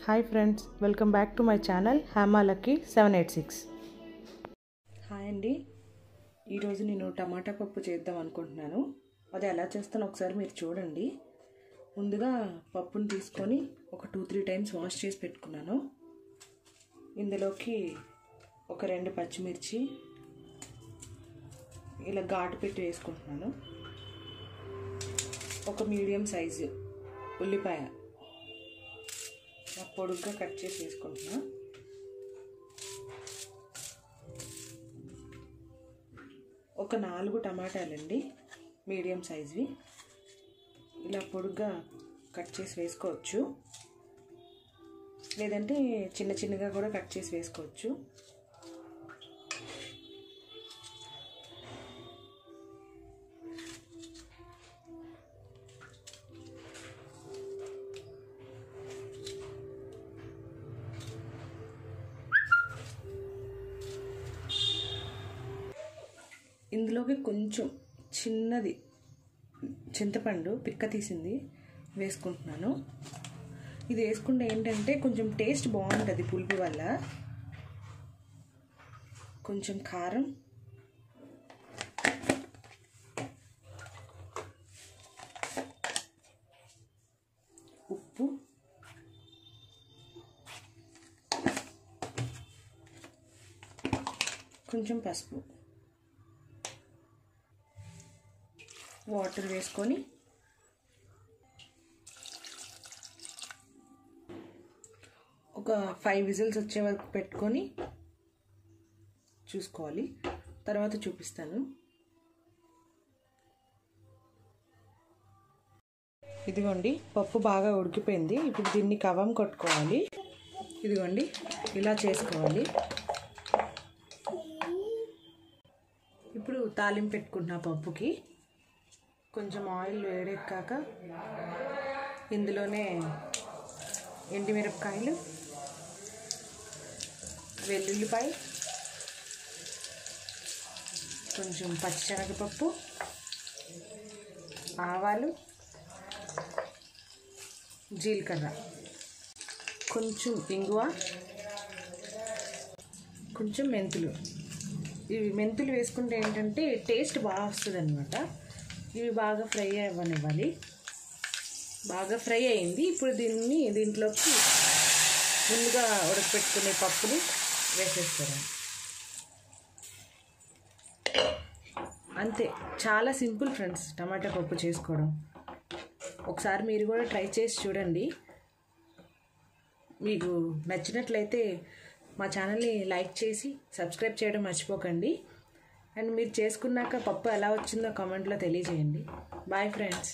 Hi friends, welcome back to my channel Hema lucky 786. Hi అండి. ఈరోజు నేను టమాటా పప్పు చేద్దాం అనుకుంటున్నాను. అది ఎలా చేస్తానో ఒకసారి మీరు చూడండి. ముందుగా పప్పును తీసుకొని ఒక 2-3 టైమ్స్ వాష్ చేసి పెట్టుకున్నాను. ఇందులోకి ఒక 2 పచ్చిమిర్చి ఇలా ఘాటు పెట్టి వేసుకుంటున్నాను. ఒక మీడియం సైజు ఉల్లిపాయ పొడుగ్గా కట్ చేసి వేసుకుంటున్నా. ఒక 4 టమాటాలండి, మీడియం సైజువి, ఇలా పొడుగ్గా కట్ చేసి వేసుకోవచ్చు, లేదంటే చిన్న చిన్నగా కూడా కట్ చేసి వేసుకోవచ్చు. ఇందులోకి కొంచెం చిన్నది చింతపండు పిక్క తీసింది వేసుకుంటున్నాను. ఇది వేసుకుంటే ఏంటంటే కొంచెం టేస్ట్ బాగుంటుంది పులుపు వల్ల. కొంచెం కారం, ఉప్పు, కొంచెం పసుపు, వాటర్ వేసుకొని ఒక 5 విజిల్స్ వచ్చే వరకు పెట్టుకొని చూసుకోవాలి. తర్వాత చూపిస్తాను. ఇదిగోండి, పప్పు బాగా ఉడికిపోయింది. ఇప్పుడు దీన్ని కవం కొట్టుకోవాలి. ఇదిగోండి, ఇలా చేసుకోవాలి. ఇప్పుడు తాలింపు పెట్టుకుంటున్నా పప్పుకి. కొంచెం ఆయిల్ వేడెక్కాక ఇందులోనే ఎండుమిరపకాయలు, వెల్లుల్లిపాయ, కొంచెం పచ్చిశనగపప్పు, ఆవాలు, జీలకర్ర, కొంచెం ఇంగువ, కొంచెం మెంతులు. ఇవి మెంతులు వేసుకుంటే ఏంటంటే టేస్ట్ బాగా వస్తుంది అన్నమాట. ఇవి బాగా ఫ్రై అవ్వనివ్వాలి. బాగా ఫ్రై అయింది. ఇప్పుడు దీంట్లోకి ముందుగా ఉడకపెట్టుకునే పప్పుని వేసేస్తాను. అంతే, చాలా సింపుల్ ఫ్రెండ్స్ టమాటా పప్పు చేసుకోవడం. ఒకసారి మీరు కూడా ట్రై చేసి చూడండి. మీకు నచ్చినట్లయితే మా ఛానల్ని లైక్ చేసి సబ్స్క్రైబ్ చేయడం మర్చిపోకండి. అండ్ మీరు చేసుకున్నాక పప్పు ఎలా వచ్చిందో కామెంట్లో తెలియజేయండి. Bye friends.